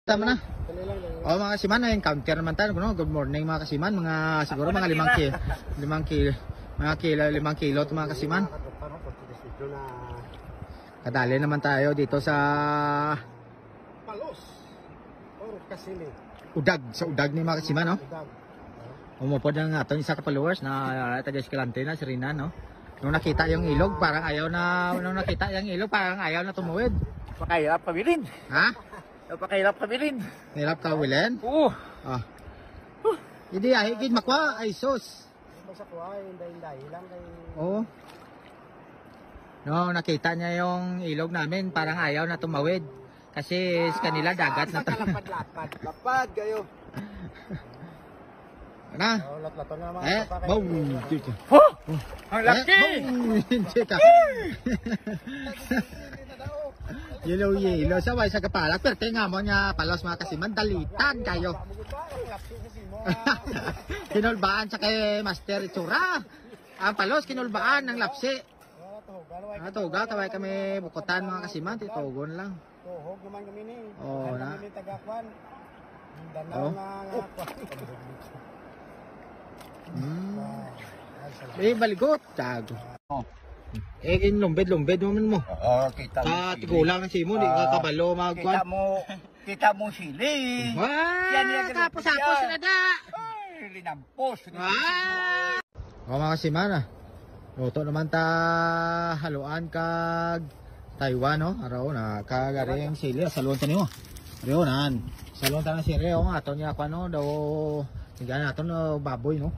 Tama na. Oh, mga kasiman, encounter naman tayo, no? Good morning mga kasiman, mga siguro mga 5 kilo to mga kasiman. Kadali naman tayo dito sa Palos or Kasili. sa udag ni mga kasiman, no? Umupod ng aton isa ka followers na taga Escalante na si Rina, no? Nung nakita yung ilog, parang ayaw na tumuwid. Pakahirap kami rin. Ha? Pakahirap kami rin. Hirap ka wilin? Oo. Ah. Hindi ay higit makwa ay sus. Basta ko ay hinday lang kay. Oo. No, nakita niya yung ilog namin, parang ayaw na tumawid. Kasi sa kanila dagat na to. Lapad kayo. Ano? Oh, lat-lato na mga Boom! Oh! Ang laki! Chika. Yelo, saway sa kapalak. Pero nga mo niya palos mga kasiman, dalitan kayo. Kinulbaan sa kay Master Itsura. Ang palos, kinulbaan ng lapsi. Tuga, kaway kami bukutan mga kasiman, titugon lang. Tuhog naman kami ni. Oo na. Kami tagakwan. Danaw nga Baligot, tago. Lumbed mo. Oo, kita mo. Tigulang ng simo, di ka kabalo magkwan. Kita mo sili. Wow! Kapos-apos na da! Ay, linampos. Mga kasiman, luto naman ta haluan kag Taiwan, no? Araw na kagaring sili. Salon ta nimo. Rionan. Salon ta na si Reo. Aton niya ako, no? Daw, tignan natin, baboy, no?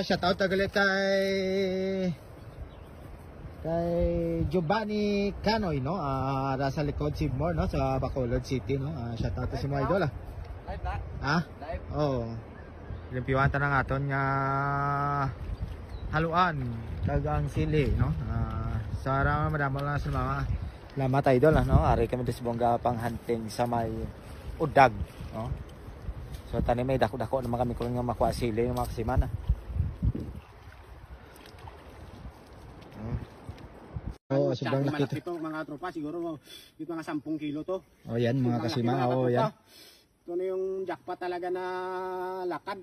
Shoutout tagalit kay Giovanni Canoy, no? Sa likod Seymour, no? Sa Bacolod City, no? Shoutout to si mga idol, Live? Oo. Limpiwan ta ng aton nga haluan kagang sili, no? Sara madamo lang sa mga lamat idol, no? Ari kami sa bongga pang hunting sa may udag, no? So tani may dako-dako naman kami kung nga makuha sili yung mga kasiman. Oh, sobrang laki ito mga tropa, siguro dito mga 10 kilo to. Oh, yan mga kasiman. Oh, yan. Ito na yung jackpot talaga na lakad.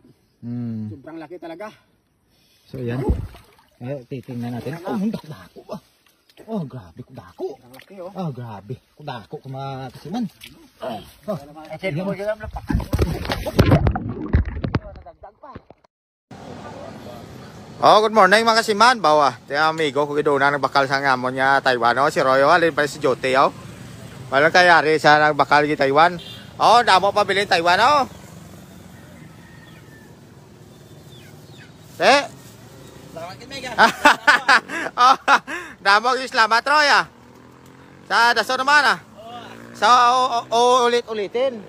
Sobrang laki talaga. So yan. Titingnan natin. Oh, ang dako ba? Oh, grabe ko dako. Ang laki, oh. Oh, grabe. Ko dako ko mga kasiman. Sige mo lang lapakan. Oh, good morning mga kasiman. Bawa, tiya amigo ko gido na nagbakal sa ngamon niya Taiwan, no? Si Royo alin pa si Jote, oh. Walang kayari sa nagbakal gi Taiwan. Oh, damo pa bilhin Taiwan, oh. Oh, damo gi salamat Roya. Sa daso naman Sa ulit-ulitin.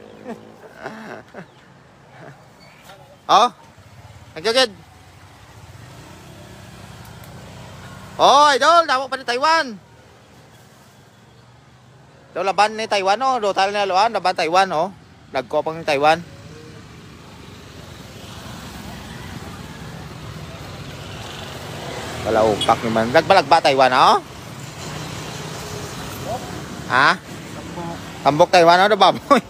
Oh. Nagjugid. Oh, idol, damo pa ni Taiwan. Do laban ni Taiwan, oh. Do tal na laban Taiwan, oh. Nagko pang Taiwan. Wala upak naman. Nagbalag ba Taiwan, oh? Ha? Tambok Taiwan, oh, baboy.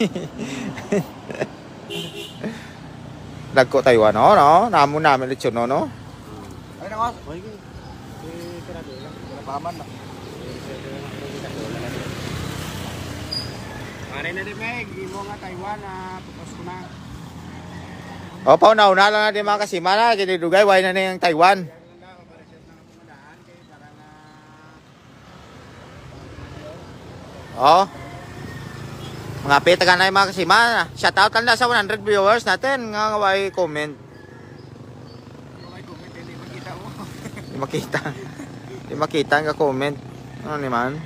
Nagko Taiwan, oh, no? Namo namin lechon, no? Ay, nako. Paman na. Pare na din Meg, mo nga Taiwan pupos ko na. O pauna-una lang natin mga kasiman na kinidugay way na yung Taiwan. Oh. Mga pitagan na yung mga kasiman. Shoutout lang na sa 100 viewers natin nga way comment. Hindi makita. Hindi makita ang comment. Ano naman?